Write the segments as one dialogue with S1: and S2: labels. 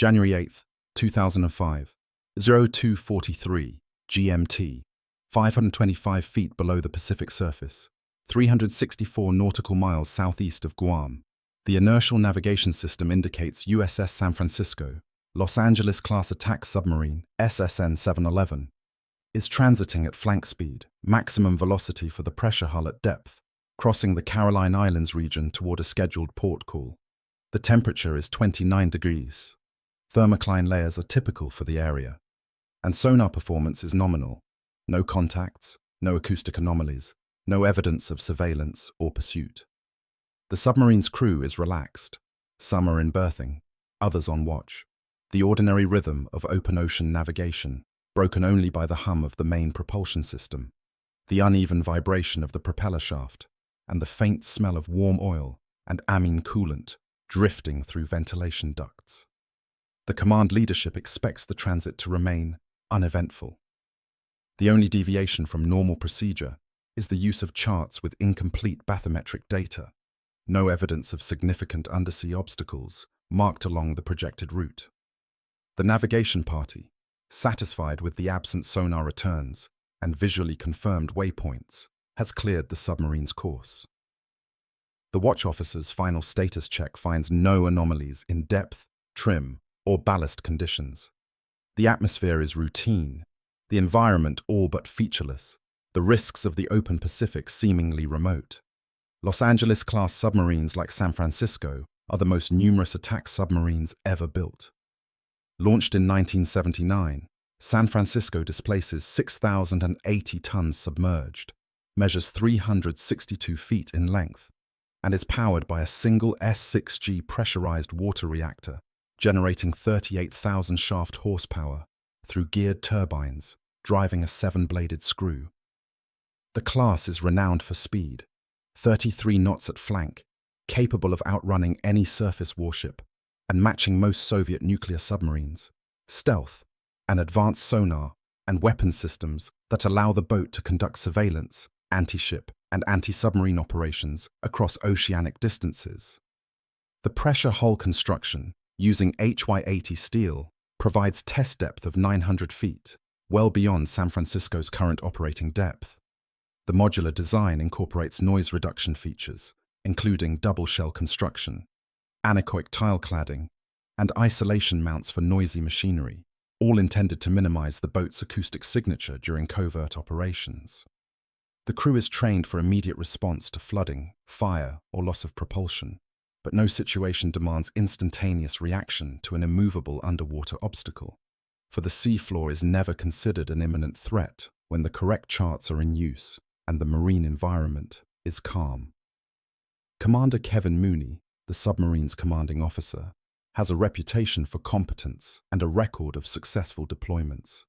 S1: January 8, 2005, 0243 GMT, 525 feet below the Pacific surface, 364 nautical miles southeast of Guam. The inertial navigation system indicates USS San Francisco, Los Angeles-class attack submarine SSN 711, is transiting at flank speed, maximum velocity for the pressure hull at depth, crossing the Caroline Islands region toward a scheduled port call. The temperature is 29 degrees. Thermocline layers are typical for the area, and sonar performance is nominal. No contacts, no acoustic anomalies, no evidence of surveillance or pursuit. The submarine's crew is relaxed. Some are in berthing, others on watch. The ordinary rhythm of open ocean navigation, broken only by the hum of the main propulsion system, the uneven vibration of the propeller shaft, and the faint smell of warm oil and amine coolant drifting through ventilation ducts. The command leadership expects the transit to remain uneventful. The only deviation from normal procedure is the use of charts with incomplete bathymetric data. No evidence of significant undersea obstacles marked along the projected route. The navigation party, satisfied with the absent sonar returns and visually confirmed waypoints, has cleared the submarine's course. The watch officer's final status check finds no anomalies in depth, trim, or ballast conditions. The atmosphere is routine, the environment all but featureless, the risks of the open Pacific seemingly remote. Los Angeles-class submarines like San Francisco are the most numerous attack submarines ever built. Launched in 1979, San Francisco displaces 6,080 tons submerged, measures 362 feet in length, and is powered by a single S6G pressurized water reactor, generating 38,000 shaft horsepower through geared turbines, driving a 7-bladed screw. The class is renowned for speed, 33 knots at flank, capable of outrunning any surface warship and matching most Soviet nuclear submarines, stealth, and advanced sonar and weapon systems that allow the boat to conduct surveillance, anti-ship, and anti-submarine operations across oceanic distances. The pressure hull construction, using HY80 steel, provides test depth of 900 feet, well beyond San Francisco's current operating depth. The modular design incorporates noise reduction features, including double shell construction, anechoic tile cladding, and isolation mounts for noisy machinery, all intended to minimize the boat's acoustic signature during covert operations. The crew is trained for immediate response to flooding, fire, or loss of propulsion, but no situation demands instantaneous reaction to an immovable underwater obstacle, for the seafloor is never considered an imminent threat when the correct charts are in use and the marine environment is calm. Commander Kevin Mooney, the submarine's commanding officer, has a reputation for competence and a record of successful deployments.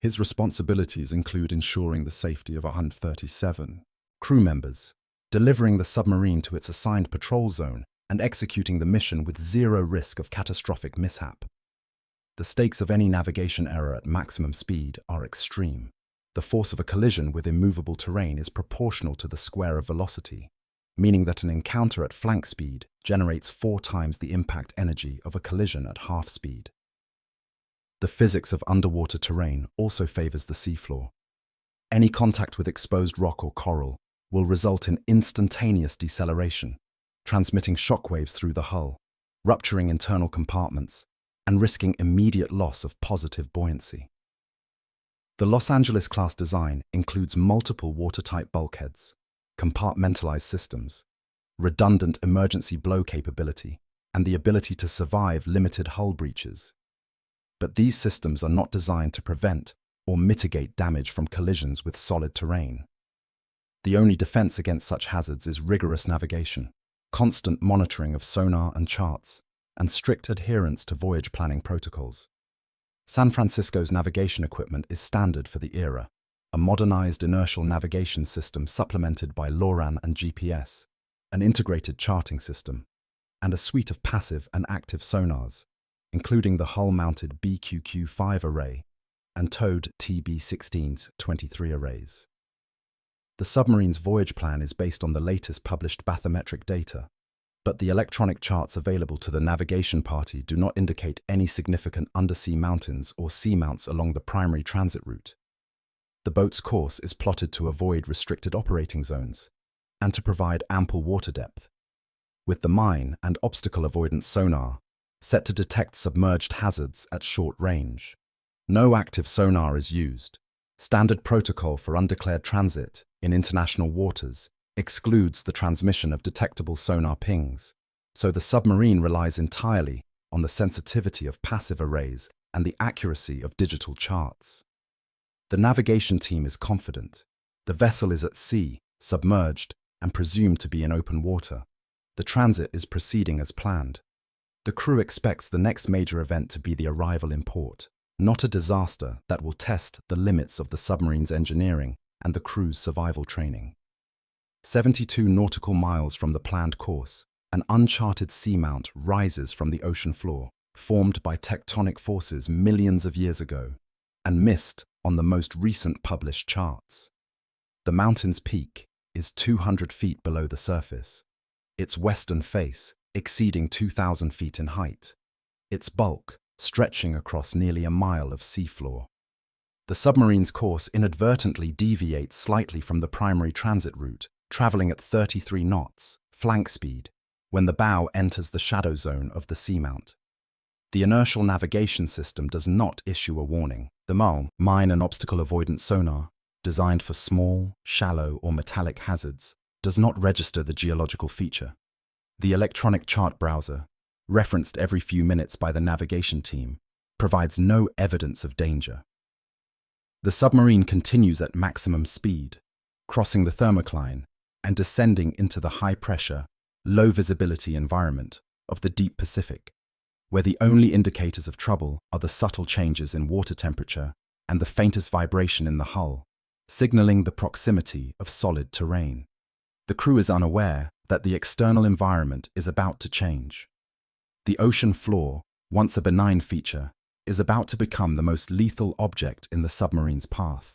S1: His responsibilities include ensuring the safety of 137 crew members, delivering the submarine to its assigned patrol zone, and executing the mission with zero risk of catastrophic mishap. The stakes of any navigation error at maximum speed are extreme. The force of a collision with immovable terrain is proportional to the square of velocity, meaning that an encounter at flank speed generates 4 times the impact energy of a collision at half speed. The physics of underwater terrain also favors the seafloor. Any contact with exposed rock or coral will result in instantaneous deceleration, transmitting shockwaves through the hull, rupturing internal compartments, and risking immediate loss of positive buoyancy. The Los Angeles-class design includes multiple watertight bulkheads, compartmentalized systems, redundant emergency blow capability, and the ability to survive limited hull breaches. But these systems are not designed to prevent or mitigate damage from collisions with solid terrain. The only defense against such hazards is rigorous navigation, constant monitoring of sonar and charts, and strict adherence to voyage planning protocols. San Francisco's navigation equipment is standard for the era, a modernized inertial navigation system supplemented by LORAN and GPS, an integrated charting system, and a suite of passive and active sonars, including the hull-mounted BQQ-5 array and towed TB-16's 23 arrays. The submarine's voyage plan is based on the latest published bathymetric data, but the electronic charts available to the navigation party do not indicate any significant undersea mountains or seamounts along the primary transit route. The boat's course is plotted to avoid restricted operating zones and to provide ample water depth, with the mine and obstacle avoidance sonar set to detect submerged hazards at short range. No active sonar is used. Standard protocol for undeclared transit in international waters excludes the transmission of detectable sonar pings, so the submarine relies entirely on the sensitivity of passive arrays and the accuracy of digital charts. The navigation team is confident. The vessel is at sea, submerged, and presumed to be in open water. The transit is proceeding as planned. The crew expects the next major event to be the arrival in port, not a disaster that will test the limits of the submarine's engineering and the crew's survival training. 72 nautical miles from the planned course, an uncharted seamount rises from the ocean floor, formed by tectonic forces millions of years ago, and missed on the most recent published charts. The mountain's peak is 200 feet below the surface, its western face exceeding 2,000 feet in height, its bulk stretching across nearly a mile of seafloor. The submarine's course inadvertently deviates slightly from the primary transit route, traveling at 33 knots, flank speed, when the bow enters the shadow zone of the seamount. The inertial navigation system does not issue a warning. The MAL, mine and obstacle avoidance sonar, designed for small, shallow, or metallic hazards, does not register the geological feature. The electronic chart browser, referenced every few minutes by the navigation team, provides no evidence of danger. The submarine continues at maximum speed, crossing the thermocline and descending into the high-pressure, low-visibility environment of the deep Pacific, where the only indicators of trouble are the subtle changes in water temperature and the faintest vibration in the hull, signaling the proximity of solid terrain. The crew is unaware that the external environment is about to change. The ocean floor, once a benign feature, is about to become the most lethal object in the submarine's path.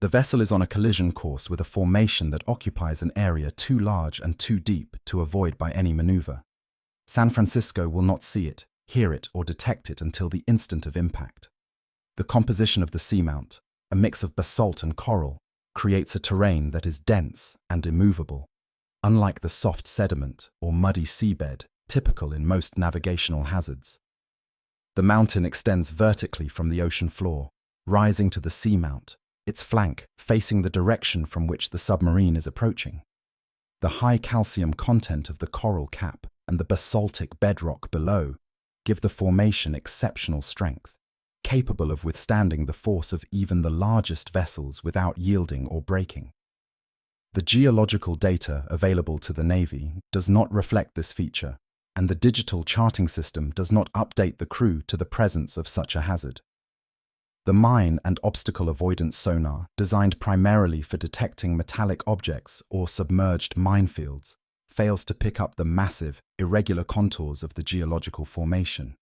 S1: The vessel is on a collision course with a formation that occupies an area too large and too deep to avoid by any maneuver. San Francisco will not see it, hear it, or detect it until the instant of impact. The composition of the seamount, a mix of basalt and coral, creates a terrain that is dense and immovable, unlike the soft sediment or muddy seabed typical in most navigational hazards. The mountain extends vertically from the ocean floor, rising to the seamount, its flank facing the direction from which the submarine is approaching. The high calcium content of the coral cap and the basaltic bedrock below give the formation exceptional strength, capable of withstanding the force of even the largest vessels without yielding or breaking. The geological data available to the Navy does not reflect this feature, and the digital charting system does not update the crew to the presence of such a hazard. The mine and obstacle avoidance sonar, designed primarily for detecting metallic objects or submerged minefields, fails to pick up the massive, irregular contours of the geological formation.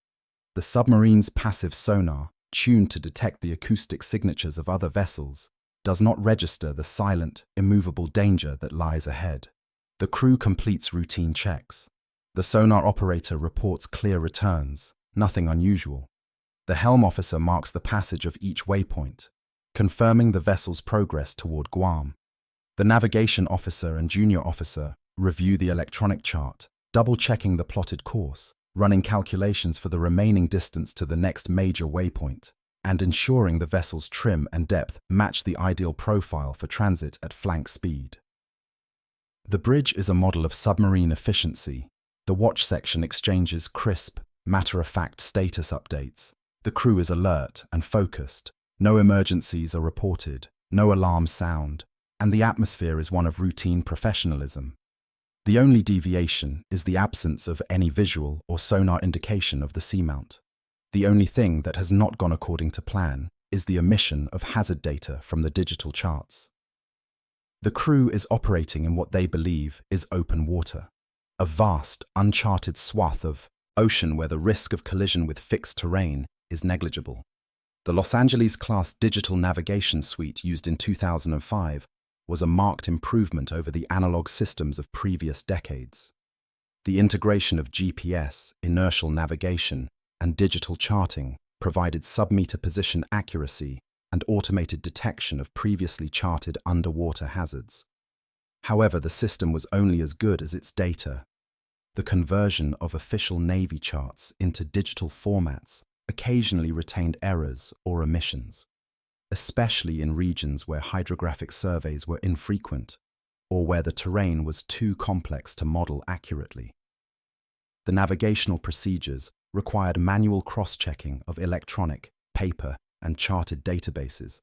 S1: The submarine's passive sonar, tuned to detect the acoustic signatures of other vessels, does not register the silent, immovable danger that lies ahead. The crew completes routine checks. The sonar operator reports clear returns, nothing unusual. The helm officer marks the passage of each waypoint, confirming the vessel's progress toward Guam. The navigation officer and junior officer review the electronic chart, double-checking the plotted course, running calculations for the remaining distance to the next major waypoint, and ensuring the vessel's trim and depth match the ideal profile for transit at flank speed. The bridge is a model of submarine efficiency. The watch section exchanges crisp, matter-of-fact status updates. The crew is alert and focused. No emergencies are reported, no alarms sound, and the atmosphere is one of routine professionalism. The only deviation is the absence of any visual or sonar indication of the seamount. The only thing that has not gone according to plan is the omission of hazard data from the digital charts. The crew is operating in what they believe is open water, a vast, uncharted swath of ocean where the risk of collision with fixed terrain is negligible. The Los Angeles-class digital navigation suite used in 2005 was a marked improvement over the analog systems of previous decades. The integration of GPS, inertial navigation, and digital charting provided sub-meter position accuracy and automated detection of previously charted underwater hazards. However, the system was only as good as its data. The conversion of official Navy charts into digital formats occasionally retained errors or omissions, especially in regions where hydrographic surveys were infrequent or where the terrain was too complex to model accurately. The navigational procedures required manual cross-checking of electronic, paper, and charted databases,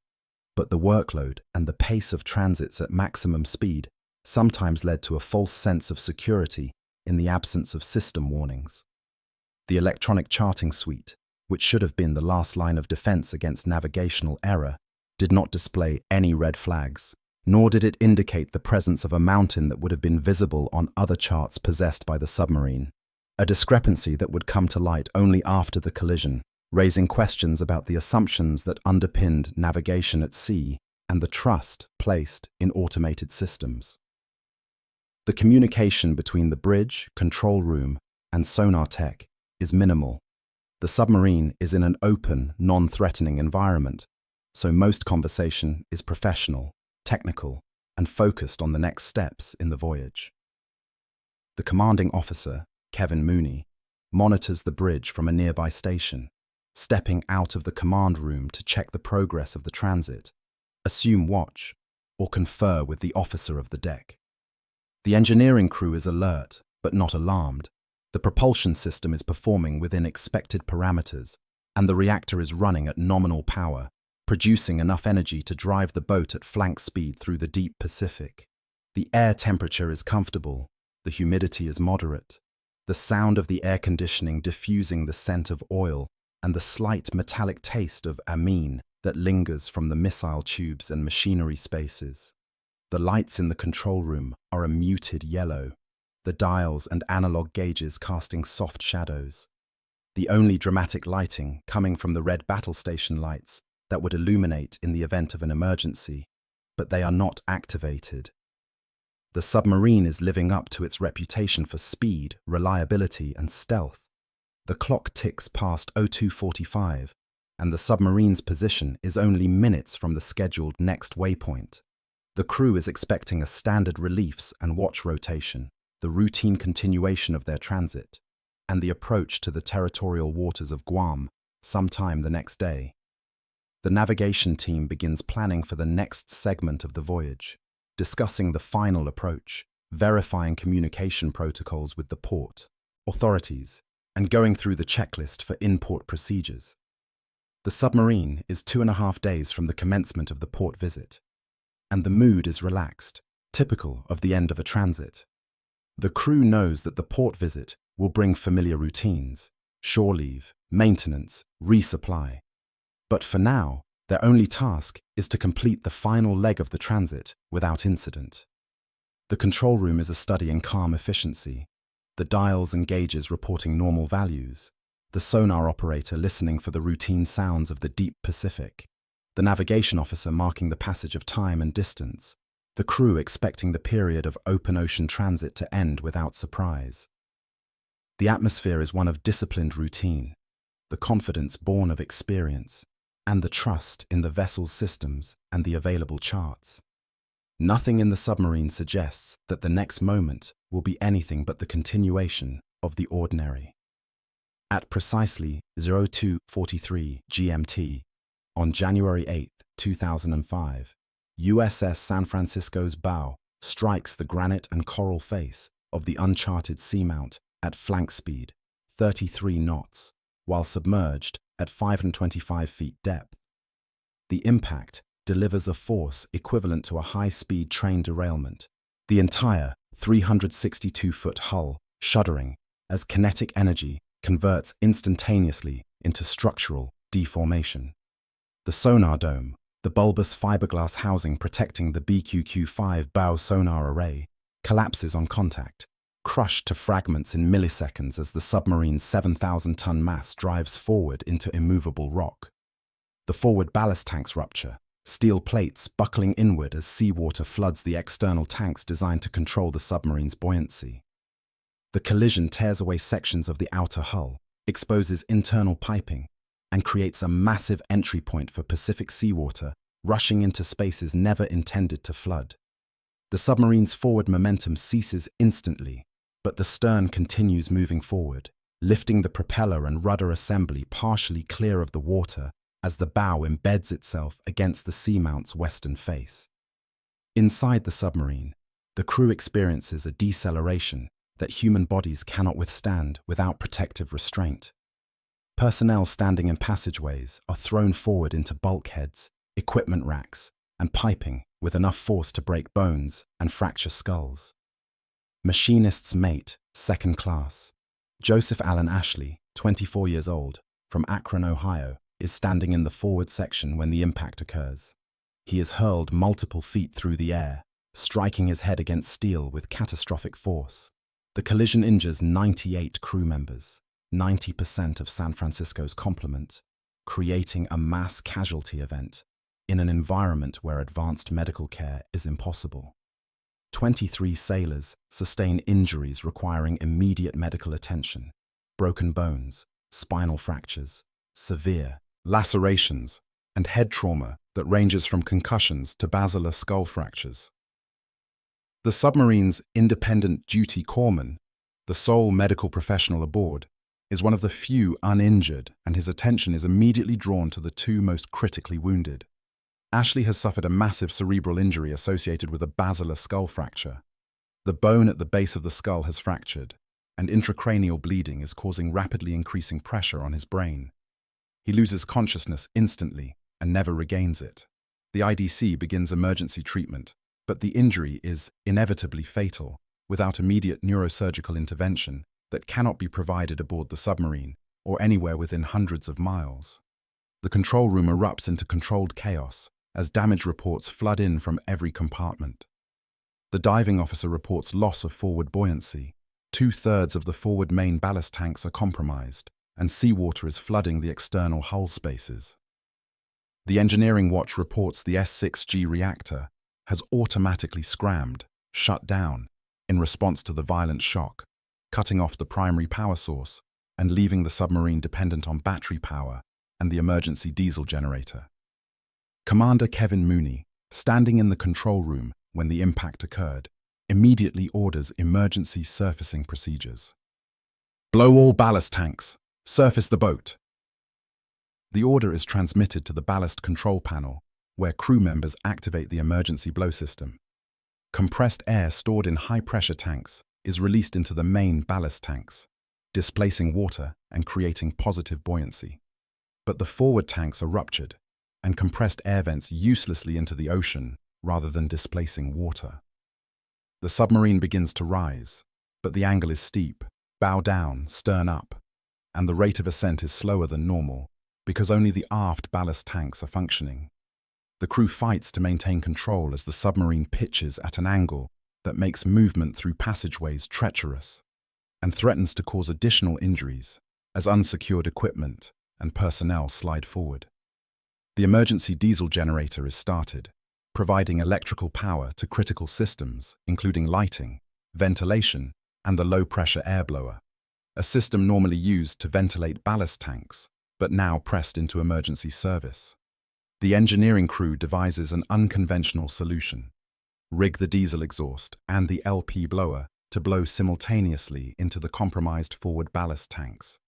S1: but the workload and the pace of transits at maximum speed sometimes led to a false sense of security in the absence of system warnings. The electronic charting suite, which should have been the last line of defense against navigational error, did not display any red flags, nor did it indicate the presence of a mountain that would have been visible on other charts possessed by the submarine, a discrepancy that would come to light only after the collision, raising questions about the assumptions that underpinned navigation at sea and the trust placed in automated systems. The communication between the bridge, control room, and sonar tech is minimal. The submarine is in an open, non-threatening environment, so most conversation is professional, technical, and focused on the next steps in the voyage. The commanding officer, Captain Mooney, monitors the bridge from a nearby station, stepping out of the command room to check the progress of the transit, assume watch, or confer with the officer of the deck. The engineering crew is alert, but not alarmed. The propulsion system is performing within expected parameters, and the reactor is running at nominal power, producing enough energy to drive the boat at flank speed through the deep Pacific. The air temperature is comfortable, the humidity is moderate, the sound of the air conditioning diffusing the scent of oil and the slight metallic taste of amine that lingers from the missile tubes and machinery spaces. The lights in the control room are a muted yellow, the dials and analog gauges casting soft shadows. The only dramatic lighting coming from the red battle station lights that would illuminate in the event of an emergency, but they are not activated. The submarine is living up to its reputation for speed, reliability, and stealth. The clock ticks past 02:45, and the submarine's position is only minutes from the scheduled next waypoint. The crew is expecting a standard reliefs and watch rotation, the routine continuation of their transit, and the approach to the territorial waters of Guam sometime the next day. The navigation team begins planning for the next segment of the voyage, discussing the final approach, verifying communication protocols with the port authorities, and going through the checklist for in-port procedures. The submarine is 2.5 days from the commencement of the port visit, and the mood is relaxed, typical of the end of a transit. The crew knows that the port visit will bring familiar routines, shore leave, maintenance, resupply. But for now, their only task is to complete the final leg of the transit without incident. The control room is a study in calm efficiency, the dials and gauges reporting normal values, the sonar operator listening for the routine sounds of the deep Pacific, the navigation officer marking the passage of time and distance, the crew expecting the period of open ocean transit to end without surprise. The atmosphere is one of disciplined routine, the confidence born of experience, and the trust in the vessel's systems and the available charts. Nothing in the submarine suggests that the next moment will be anything but the continuation of the ordinary. At precisely 02:43 GMT, on January 8, 2005, USS San Francisco's bow strikes the granite and coral face of the uncharted seamount at flank speed, 33 knots, while submerged at 525 feet depth. The impact delivers a force equivalent to a high-speed train derailment, the entire 362-foot hull shuddering as kinetic energy converts instantaneously into structural deformation. The sonar dome, the bulbous fiberglass housing protecting the BQQ-5 bow sonar array, collapses on contact, crushed to fragments in milliseconds as the submarine's 7,000-ton mass drives forward into immovable rock. The forward ballast tanks rupture, steel plates buckling inward as seawater floods the external tanks designed to control the submarine's buoyancy. The collision tears away sections of the outer hull, exposes internal piping, and creates a massive entry point for Pacific seawater rushing into spaces never intended to flood. The submarine's forward momentum ceases instantly, but the stern continues moving forward, lifting the propeller and rudder assembly partially clear of the water as the bow embeds itself against the seamount's western face. Inside the submarine, the crew experiences a deceleration that human bodies cannot withstand without protective restraint. Personnel standing in passageways are thrown forward into bulkheads, equipment racks, and piping with enough force to break bones and fracture skulls. Machinist's mate, second class. Joseph Allen Ashley, 24 years old, from Akron, Ohio, is standing in the forward section when the impact occurs. He is hurled multiple feet through the air, striking his head against steel with catastrophic force. The collision injures 98 crew members, 90% of San Francisco's complement, creating a mass casualty event in an environment where advanced medical care is impossible. 23 sailors sustain injuries requiring immediate medical attention: broken bones, spinal fractures, severe lacerations, and head trauma that ranges from concussions to basilar skull fractures. The submarine's independent duty corpsman, the sole medical professional aboard, is one of the few uninjured, and his attention is immediately drawn to the two most critically wounded. Ashley has suffered a massive cerebral injury associated with a basilar skull fracture. The bone at the base of the skull has fractured, and intracranial bleeding is causing rapidly increasing pressure on his brain. He loses consciousness instantly and never regains it. The IDC begins emergency treatment, but the injury is inevitably fatal without immediate neurosurgical intervention that cannot be provided aboard the submarine or anywhere within hundreds of miles. The control room erupts into controlled chaos as damage reports flood in from every compartment. The diving officer reports loss of forward buoyancy. 2/3 of the forward main ballast tanks are compromised, and seawater is flooding the external hull spaces. The engineering watch reports the S6G reactor has automatically scrambled, shut down, in response to the violent shock, cutting off the primary power source and leaving the submarine dependent on battery power and the emergency diesel generator. Commander Kevin Mooney, standing in the control room when the impact occurred, immediately orders emergency surfacing procedures. "Blow all ballast tanks. Surface the boat." The order is transmitted to the ballast control panel, where crew members activate the emergency blow system. Compressed air stored in high-pressure tanks is released into the main ballast tanks, displacing water and creating positive buoyancy. But the forward tanks are ruptured, and compressed air vents uselessly into the ocean rather than displacing water. The submarine begins to rise, but the angle is steep, bow down, stern up, and the rate of ascent is slower than normal because only the aft ballast tanks are functioning. The crew fights to maintain control as the submarine pitches at an angle that makes movement through passageways treacherous and threatens to cause additional injuries as unsecured equipment and personnel slide forward. The emergency diesel generator is started, providing electrical power to critical systems, including lighting, ventilation, and the low-pressure air blower, a system normally used to ventilate ballast tanks, but now pressed into emergency service. The engineering crew devises an unconventional solution: rig the diesel exhaust and the LP blower to blow simultaneously into the compromised forward ballast tanks,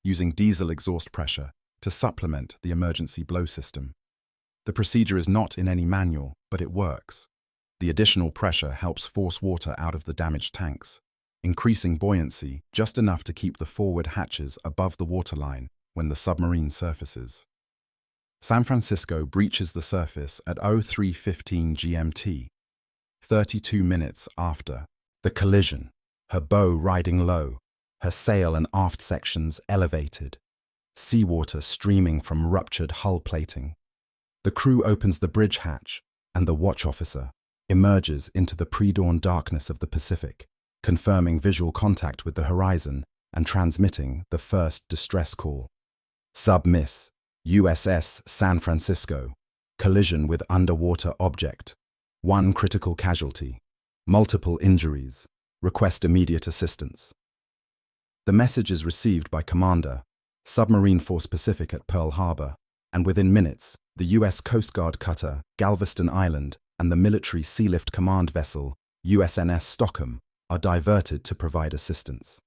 S1: using diesel exhaust pressure to supplement the emergency blow system. The procedure is not in any manual, but it works. The additional pressure helps force water out of the damaged tanks, increasing buoyancy just enough to keep the forward hatches above the waterline when the submarine surfaces. San Francisco breaches the surface at 03:15 GMT, 32 minutes after the collision, her bow riding low, her sail and aft sections elevated, seawater streaming from ruptured hull plating. The crew opens the bridge hatch, and the watch officer emerges into the pre-dawn darkness of the Pacific, confirming visual contact with the horizon and transmitting the first distress call. Submiss, USS San Francisco, collision with underwater object, 1 critical casualty, multiple injuries, request immediate assistance. The message is received by Commander, Submarine Force Pacific at Pearl Harbor, and within minutes, the U.S. Coast Guard cutter Galveston Island and the military Sealift Command vessel USNS Stockholm are diverted to provide assistance.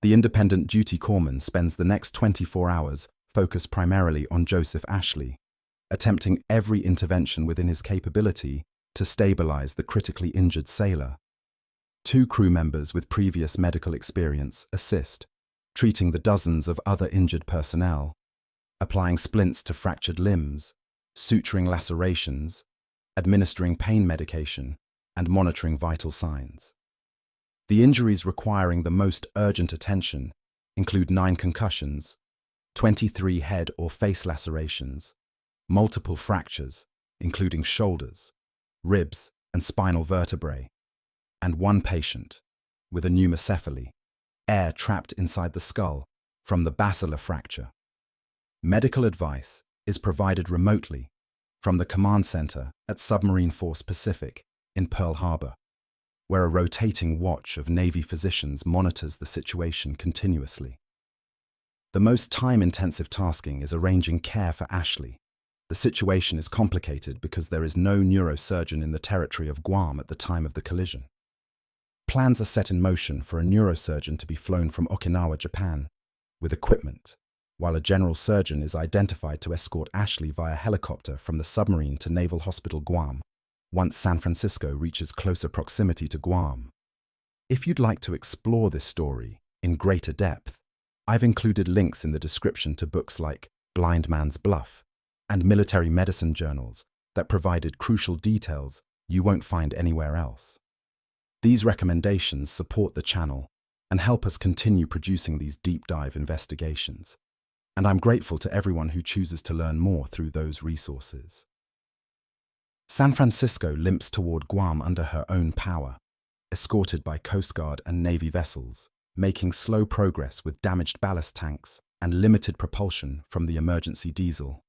S1: The independent duty corpsman spends the next 24 hours focused primarily on Joseph Ashley, attempting every intervention within his capability to stabilize the critically injured sailor. 2 crew members with previous medical experience assist, treating the dozens of other injured personnel, applying splints to fractured limbs, suturing lacerations, administering pain medication, and monitoring vital signs. The injuries requiring the most urgent attention include 9 concussions, 23 head or face lacerations, multiple fractures, including shoulders, ribs, and spinal vertebrae, and 1 patient with a pneumocephaly, air trapped inside the skull from the basilar fracture. Medical advice is provided remotely from the command center at Submarine Force Pacific in Pearl Harbor, where a rotating watch of Navy physicians monitors the situation continuously. The most time-intensive tasking is arranging care for Ashley. The situation is complicated because there is no neurosurgeon in the territory of Guam at the time of the collision. Plans are set in motion for a neurosurgeon to be flown from Okinawa, Japan, with equipment, while a general surgeon is identified to escort Ashley via helicopter from the submarine to Naval Hospital Guam, once San Francisco reaches closer proximity to Guam. If you'd like to explore this story in greater depth, I've included links in the description to books like Blind Man's Bluff and military medicine journals that provided crucial details you won't find anywhere else. These recommendations support the channel and help us continue producing these deep dive investigations, and I'm grateful to everyone who chooses to learn more through those resources. San Francisco limps toward Guam under her own power, escorted by Coast Guard and Navy vessels, making slow progress with damaged ballast tanks and limited propulsion from the emergency diesel.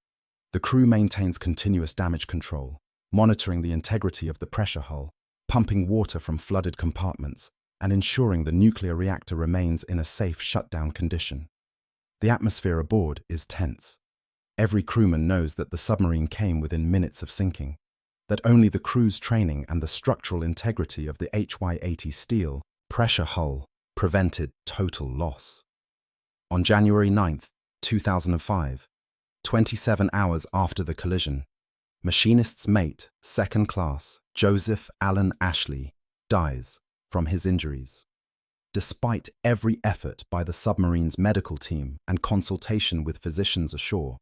S1: The crew maintains continuous damage control, monitoring the integrity of the pressure hull, pumping water from flooded compartments, and ensuring the nuclear reactor remains in a safe shutdown condition. The atmosphere aboard is tense. Every crewman knows that the submarine came within minutes of sinking, that only the crew's training and the structural integrity of the HY-80 steel pressure hull prevented total loss. On January 9, 2005, 27 hours after the collision, machinist's mate, second class Joseph Allen Ashley, dies from his injuries. Despite every effort by the submarine's medical team and consultation with physicians ashore,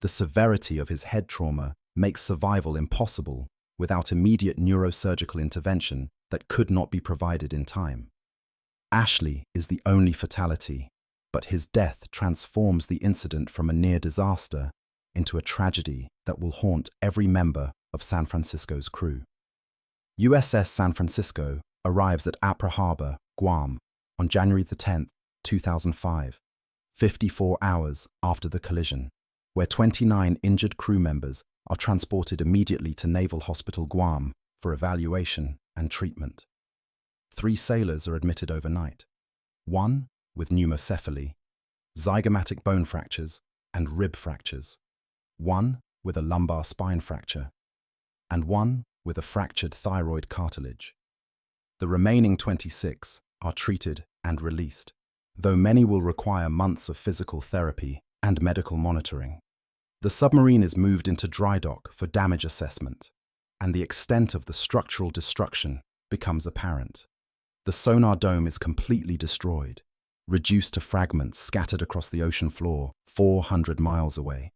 S1: the severity of his head trauma makes survival impossible without immediate neurosurgical intervention that could not be provided in time. Ashley is the only fatality, but his death transforms the incident from a near disaster into a tragedy that will haunt every member of San Francisco's crew. USS San Francisco arrives at Apra Harbor, Guam, on January 10, 2005, 54 hours after the collision, where 29 injured crew members are transported immediately to Naval Hospital Guam for evaluation and treatment. 3 sailors are admitted overnight, 1 with pneumocephaly, zygomatic bone fractures and rib fractures, 1 with a lumbar spine fracture, and 1 with a fractured thyroid cartilage. The remaining 26 are treated and released, though many will require months of physical therapy and medical monitoring. The submarine is moved into dry dock for damage assessment, and the extent of the structural destruction becomes apparent. The sonar dome is completely destroyed, reduced to fragments scattered across the ocean floor 400 miles away.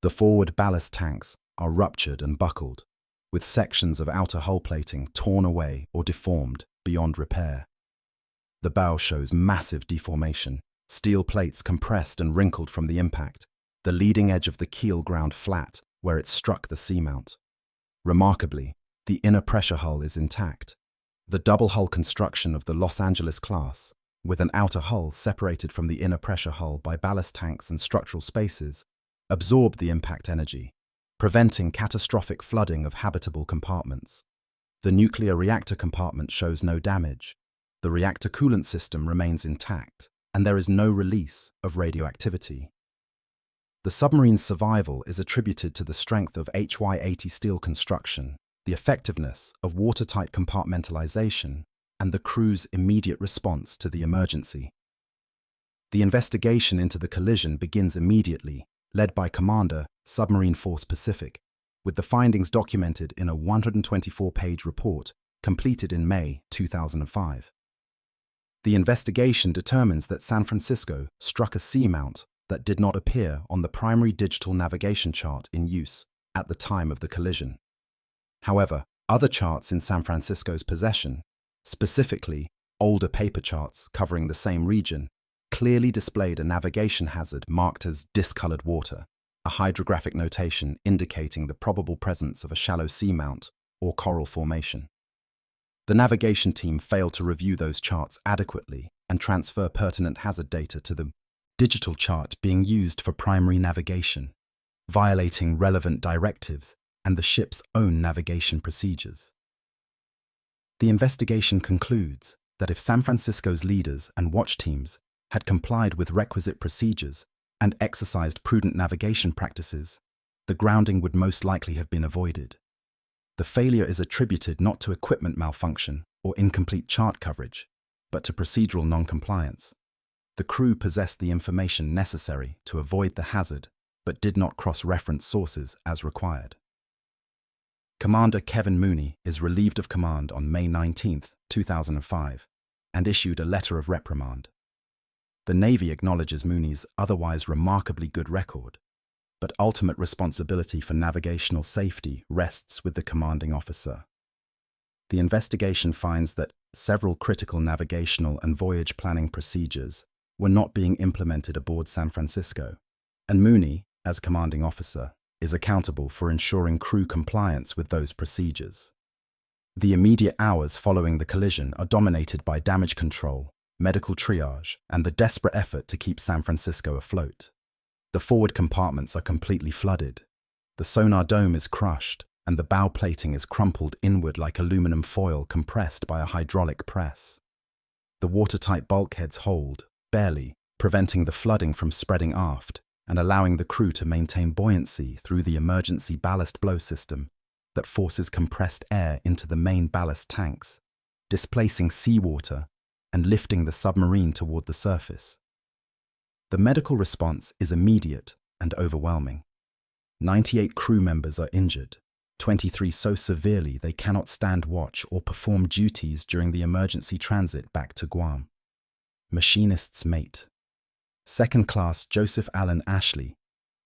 S1: The forward ballast tanks are ruptured and buckled, with sections of outer hull plating torn away or deformed beyond repair. The bow shows massive deformation, steel plates compressed and wrinkled from the impact, the leading edge of the keel ground flat where it struck the seamount. Remarkably, the inner pressure hull is intact. The double hull construction of the Los Angeles class, with an outer hull separated from the inner pressure hull by ballast tanks and structural spaces, absorbed the impact energy, preventing catastrophic flooding of habitable compartments. The nuclear reactor compartment shows no damage. The reactor coolant system remains intact, and there is no release of radioactivity. The submarine's survival is attributed to the strength of HY-80 steel construction, the effectiveness of watertight compartmentalization, and the crew's immediate response to the emergency. The investigation into the collision begins immediately, led by Commander Submarine Force Pacific, with the findings documented in a 124-page report completed in May 2005. The investigation determines that San Francisco struck a seamount that did not appear on the primary digital navigation chart in use at the time of the collision. However, other charts in San Francisco's possession, specifically older paper charts covering the same region, clearly displayed a navigation hazard marked as discolored water, a hydrographic notation indicating the probable presence of a shallow seamount or coral formation. The navigation team failed to review those charts adequately and transfer pertinent hazard data to the digital chart being used for primary navigation, violating relevant directives and the ship's own navigation procedures. The investigation concludes that if San Francisco's leaders and watch teams had complied with requisite procedures and exercised prudent navigation practices, the grounding would most likely have been avoided. The failure is attributed not to equipment malfunction or incomplete chart coverage, but to procedural non-compliance. The crew possessed the information necessary to avoid the hazard, but did not cross-reference sources as required. Commander Kevin Mooney is relieved of command on May 19, 2005, and issued a letter of reprimand. The Navy acknowledges Mooney's otherwise remarkably good record, but ultimate responsibility for navigational safety rests with the commanding officer. The investigation finds that several critical navigational and voyage planning procedures were not being implemented aboard San Francisco, and Mooney, as commanding officer, is accountable for ensuring crew compliance with those procedures. The immediate hours following the collision are dominated by damage control, medical triage, and the desperate effort to keep San Francisco afloat. The forward compartments are completely flooded. The sonar dome is crushed, and the bow plating is crumpled inward like aluminum foil compressed by a hydraulic press. The watertight bulkheads hold, barely, preventing the flooding from spreading aft and allowing the crew to maintain buoyancy through the emergency ballast blow system that forces compressed air into the main ballast tanks, displacing seawater and lifting the submarine toward the surface. The medical response is immediate and overwhelming. 98 crew members are injured, 23 so severely they cannot stand watch or perform duties during the emergency transit back to Guam. Machinist's mate. Second Class Joseph Allen Ashley,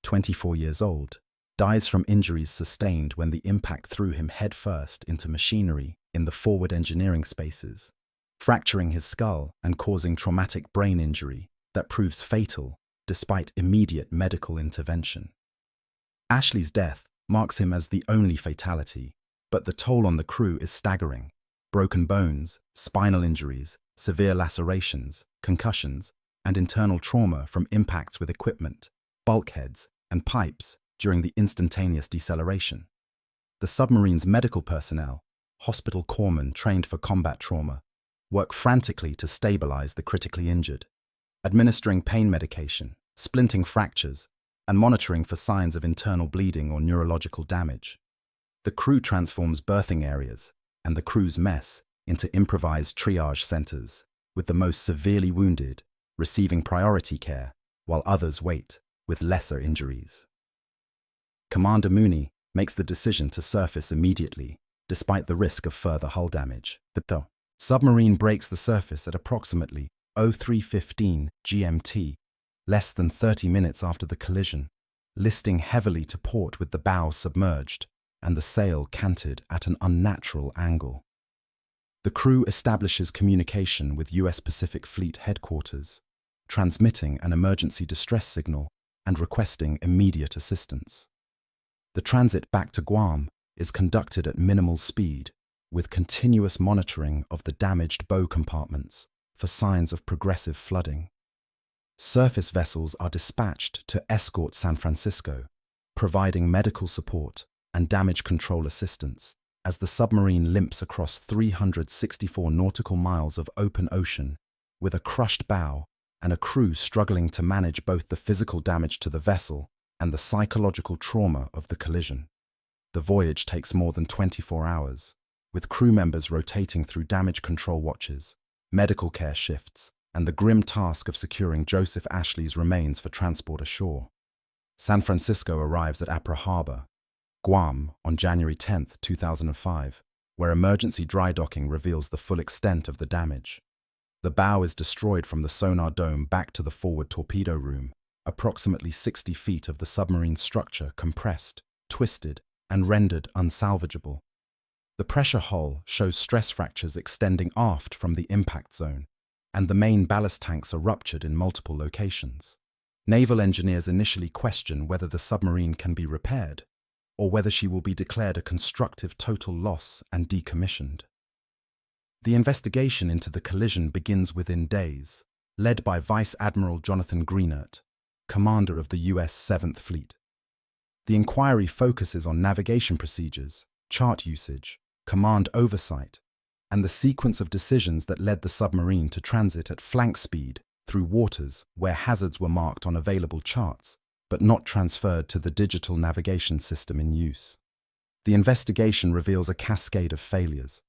S1: 24 years old, dies from injuries sustained when the impact threw him headfirst into machinery in the forward engineering spaces, fracturing his skull and causing traumatic brain injury that proves fatal despite immediate medical intervention. Ashley's death marks him as the only fatality, but the toll on the crew is staggering. Broken bones, spinal injuries, severe lacerations, concussions, and internal trauma from impacts with equipment, bulkheads, and pipes during the instantaneous deceleration. The submarine's medical personnel, hospital corpsmen trained for combat trauma, work frantically to stabilize the critically injured, administering pain medication, splinting fractures, and monitoring for signs of internal bleeding or neurological damage. The crew transforms berthing areas and the crew's mess into improvised triage centers, with the most severely wounded receiving priority care while others wait with lesser injuries. Commander Mooney makes the decision to surface immediately, despite the risk of further hull damage. The submarine breaks the surface at approximately 03:15 GMT, less than 30 minutes after the collision, listing heavily to port with the bow submerged and the sail canted at an unnatural angle. The crew establishes communication with US Pacific Fleet headquarters, transmitting an emergency distress signal and requesting immediate assistance. The transit back to Guam is conducted at minimal speed, with continuous monitoring of the damaged bow compartments for signs of progressive flooding. Surface vessels are dispatched to escort San Francisco, providing medical support and damage control assistance as the submarine limps across 364 nautical miles of open ocean with a crushed bow and a crew struggling to manage both the physical damage to the vessel and the psychological trauma of the collision. The voyage takes more than 24 hours, with crew members rotating through damage control watches, medical care shifts, and the grim task of securing Joseph Ashley's remains for transport ashore. San Francisco arrives at Apra Harbor, Guam, on January 10, 2005, where emergency dry docking reveals the full extent of the damage. The bow is destroyed from the sonar dome back to the forward torpedo room, approximately 60 feet of the submarine's structure compressed, twisted, and rendered unsalvageable. The pressure hull shows stress fractures extending aft from the impact zone, and the main ballast tanks are ruptured in multiple locations. Naval engineers initially question whether the submarine can be repaired, or whether she will be declared a constructive total loss and decommissioned. The investigation into the collision begins within days, led by Vice Admiral Jonathan Greenert, commander of the U.S. 7th Fleet. The inquiry focuses on navigation procedures, chart usage, command oversight, and the sequence of decisions that led the submarine to transit at flank speed through waters where hazards were marked on available charts, but not transferred to the digital navigation system in use. The investigation reveals a cascade of failures: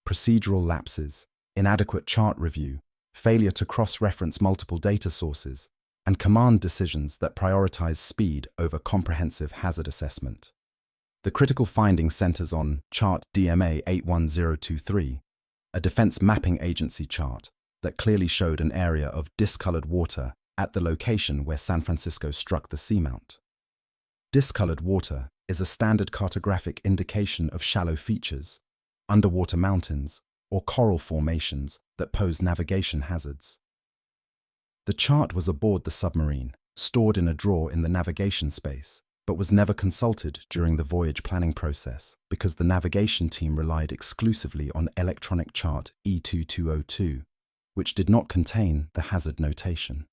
S1: procedural lapses, inadequate chart review, failure to cross-reference multiple data sources, and command decisions that prioritize speed over comprehensive hazard assessment. The critical finding centers on Chart DMA 81023, a Defense Mapping Agency chart that clearly showed an area of discolored water at the location where San Francisco struck the seamount. Discolored water is a standard cartographic indication of shallow features, underwater mountains, or coral formations that pose navigation hazards. The chart was aboard the submarine, stored in a drawer in the navigation space, but was never consulted during the voyage planning process because the navigation team relied exclusively on electronic chart E2202, which did not contain the hazard notation.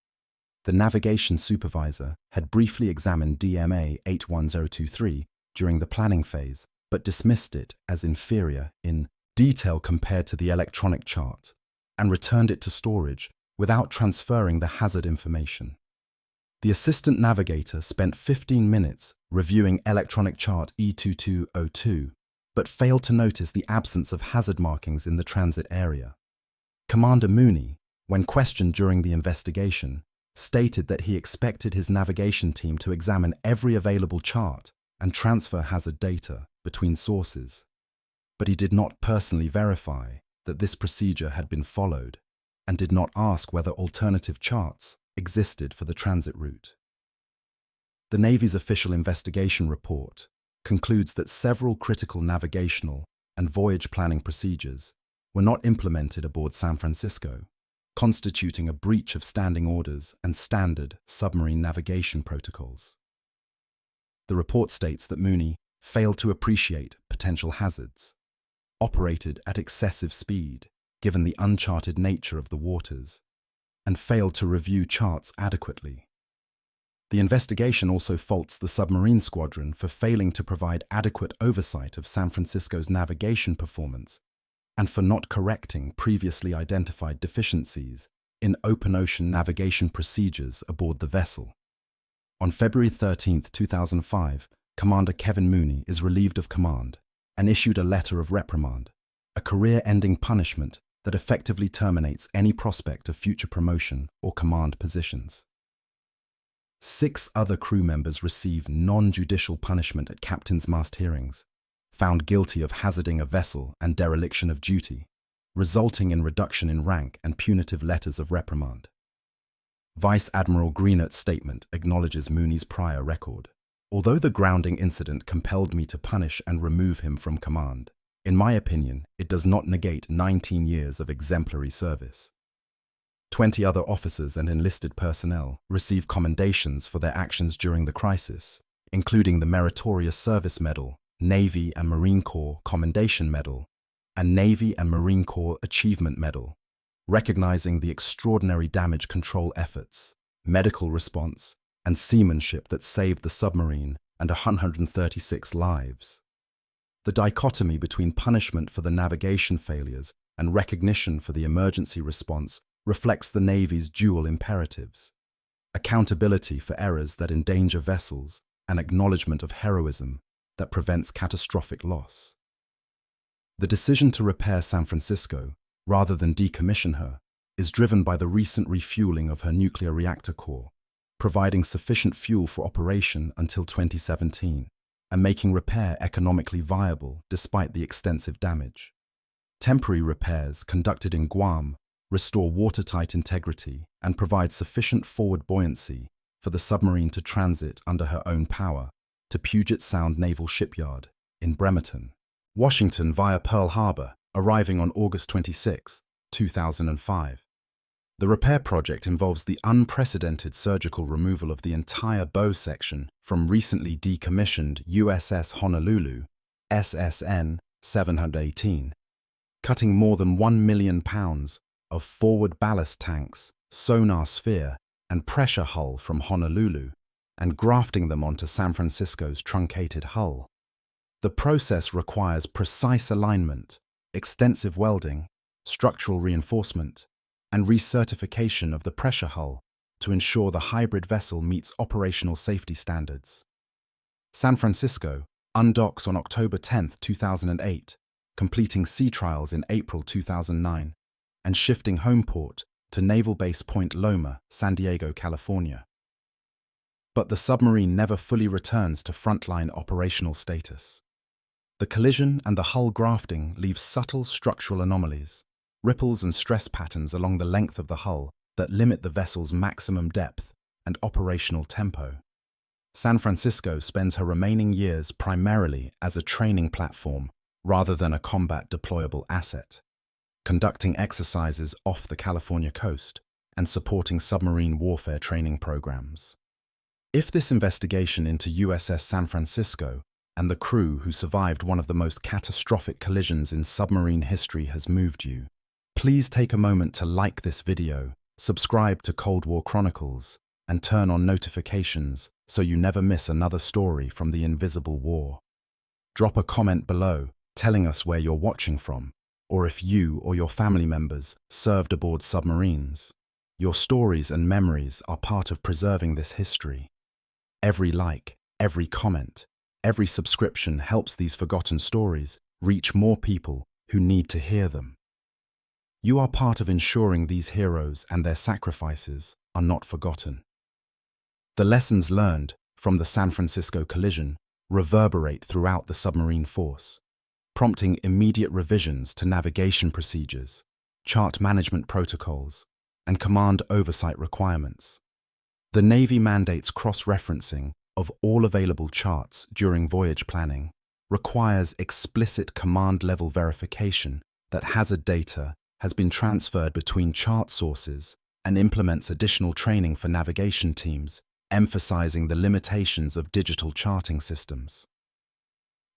S1: The navigation supervisor had briefly examined DMA 81023 during the planning phase, but dismissed it as inferior in detail compared to the electronic chart, and returned it to storage without transferring the hazard information. The assistant navigator spent 15 minutes reviewing electronic chart E2202, but failed to notice the absence of hazard markings in the transit area. Commander Mooney, when questioned during the investigation, stated that he expected his navigation team to examine every available chart and transfer hazard data between sources, but he did not personally verify that this procedure had been followed and did not ask whether alternative charts existed for the transit route. The Navy's official investigation report concludes that several critical navigational and voyage planning procedures were not implemented aboard San Francisco, constituting a breach of standing orders and standard submarine navigation protocols. The report states that Mooney failed to appreciate potential hazards, operated at excessive speed given the uncharted nature of the waters, and failed to review charts adequately. The investigation also faults the submarine squadron for failing to provide adequate oversight of San Francisco's navigation performance and for not correcting previously identified deficiencies in open ocean navigation procedures aboard the vessel. On February 13, 2005, Commander Kevin Mooney is relieved of command and issued a letter of reprimand, a career-ending punishment that effectively terminates any prospect of future promotion or command positions. 6 other crew members receive non-judicial punishment at captain's mast hearings, found guilty of hazarding a vessel and dereliction of duty, resulting in reduction in rank and punitive letters of reprimand. Vice Admiral Greenert's statement acknowledges Mooney's prior record. Although the grounding incident compelled me to punish and remove him from command, in my opinion, it does not negate 19 years of exemplary service. 20 other officers and enlisted personnel receive commendations for their actions during the crisis, including the Meritorious Service Medal, Navy and Marine Corps Commendation Medal, and Navy and Marine Corps Achievement Medal, recognizing the extraordinary damage control efforts, medical response, and seamanship that saved the submarine and 136 lives. The dichotomy between punishment for the navigation failures and recognition for the emergency response reflects the Navy's dual imperatives: accountability for errors that endanger vessels and acknowledgement of heroism that prevents catastrophic loss. The decision to repair San Francisco, rather than decommission her, is driven by the recent refueling of her nuclear reactor core, providing sufficient fuel for operation until 2017 and making repair economically viable despite the extensive damage. Temporary repairs conducted in Guam restore watertight integrity and provide sufficient forward buoyancy for the submarine to transit under her own power to Puget Sound Naval Shipyard in Bremerton, Washington via Pearl Harbor, arriving on August 26, 2005. The repair project involves the unprecedented surgical removal of the entire bow section from recently decommissioned USS Honolulu, SSN 718, cutting more than 1 million pounds of forward ballast tanks, sonar sphere, and pressure hull from Honolulu, and grafting them onto San Francisco's truncated hull. The process requires precise alignment, extensive welding, structural reinforcement, and recertification of the pressure hull to ensure the hybrid vessel meets operational safety standards. San Francisco undocks on October 10, 2008, completing sea trials in April 2009, and shifting home port to Naval Base Point Loma, San Diego, California. But the submarine never fully returns to frontline operational status. The collision and the hull grafting leave subtle structural anomalies, ripples and stress patterns along the length of the hull that limit the vessel's maximum depth and operational tempo. San Francisco spends her remaining years primarily as a training platform rather than a combat deployable asset, conducting exercises off the California coast and supporting submarine warfare training programs. If this investigation into USS San Francisco and the crew who survived one of the most catastrophic collisions in submarine history has moved you, please take a moment to like this video, subscribe to Cold War Chronicles, and turn on notifications so you never miss another story from the invisible war. Drop a comment below telling us where you're watching from, or if you or your family members served aboard submarines. Your stories and memories are part of preserving this history. Every like, every comment, every subscription helps these forgotten stories reach more people who need to hear them. You are part of ensuring these heroes and their sacrifices are not forgotten. The lessons learned from the San Francisco collision reverberate throughout the submarine force, prompting immediate revisions to navigation procedures, chart management protocols, and command oversight requirements. The Navy mandates cross-referencing of all available charts during voyage planning, requires explicit command-level verification that hazard data has been transferred between chart sources, and implements additional training for navigation teams, emphasizing the limitations of digital charting systems.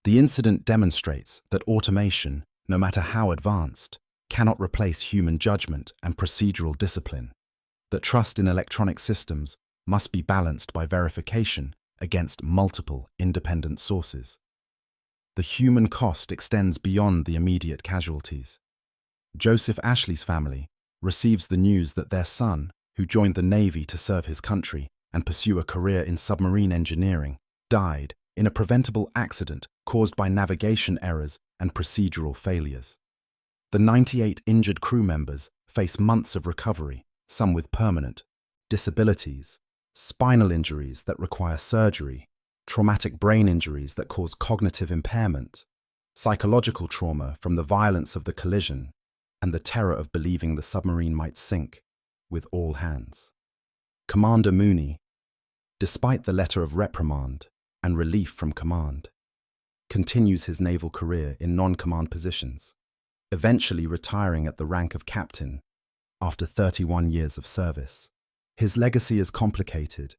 S1: The incident demonstrates that automation, no matter how advanced, cannot replace human judgment and procedural discipline, that trust in electronic systems must be balanced by verification against multiple independent sources. The human cost extends beyond the immediate casualties. Joseph Ashley's family receives the news that their son, who joined the Navy to serve his country and pursue a career in submarine engineering, died in a preventable accident caused by navigation errors and procedural failures. The 98 injured crew members face months of recovery, some with permanent disabilities, spinal injuries that require surgery, traumatic brain injuries that cause cognitive impairment, psychological trauma from the violence of the collision, and the terror of believing the submarine might sink with all hands. Commander Mooney, despite the letter of reprimand and relief from command, continues his naval career in non-command positions, eventually retiring at the rank of captain after 31 years of service. His legacy is complicated: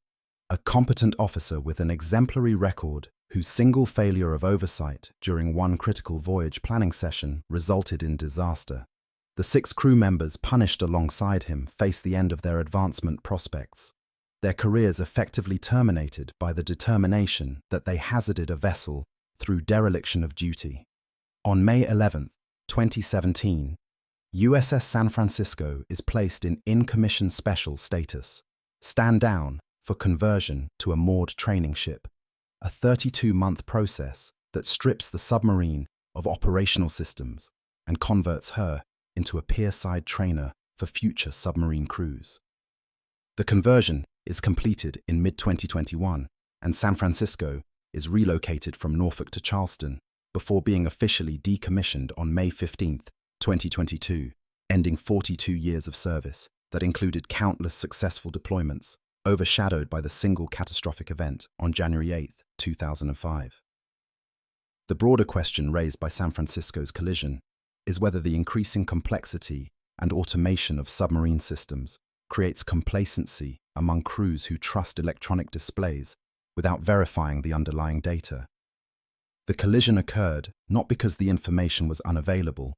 S1: a competent officer with an exemplary record whose single failure of oversight during one critical voyage planning session resulted in disaster. The 6 crew members punished alongside him face the end of their advancement prospects, their careers effectively terminated by the determination that they hazarded a vessel through dereliction of duty. On May 11, 2017, USS San Francisco is placed in commission special status, stand down, for conversion to a moored training ship, a 32-month process that strips the submarine of operational systems and converts her into a pierside trainer for future submarine crews. The conversion is completed in mid-2021, and San Francisco is relocated from Norfolk to Charleston before being officially decommissioned on May 15, 2022, ending 42 years of service that included countless successful deployments, overshadowed by the single catastrophic event on January 8, 2005. The broader question raised by San Francisco's collision is whether the increasing complexity and automation of submarine systems creates complacency among crews who trust electronic displays without verifying the underlying data. The collision occurred not because the information was unavailable,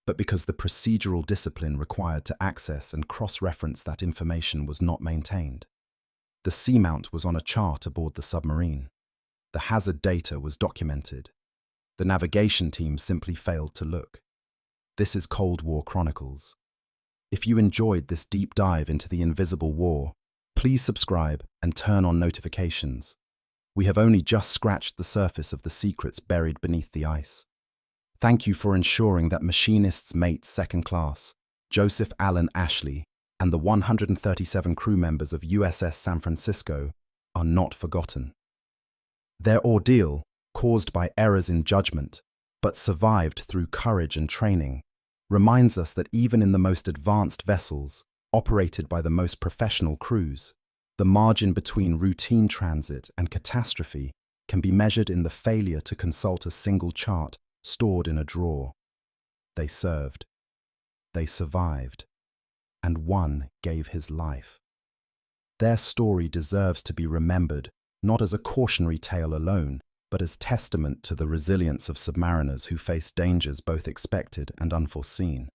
S1: but because the procedural discipline required to access and cross-reference that information was not maintained. The seamount was on a chart aboard the submarine. The hazard data was documented. The navigation team simply failed to look. This is Cold War Chronicles. If you enjoyed this deep dive into the invisible war, please subscribe and turn on notifications. We have only just scratched the surface of the secrets buried beneath the ice. Thank you for ensuring that Machinist's Mate Second Class, Joseph Allen Ashley, and the 137 crew members of USS San Francisco are not forgotten. Their ordeal, caused by errors in judgment, but survived through courage and training, reminds us that even in the most advanced vessels, operated by the most professional crews, the margin between routine transit and catastrophe can be measured in the failure to consult a single chart stored in a drawer. They served. They survived. And one gave his life. Their story deserves to be remembered not as a cautionary tale alone, but as testament to the resilience of submariners who face dangers both expected and unforeseen.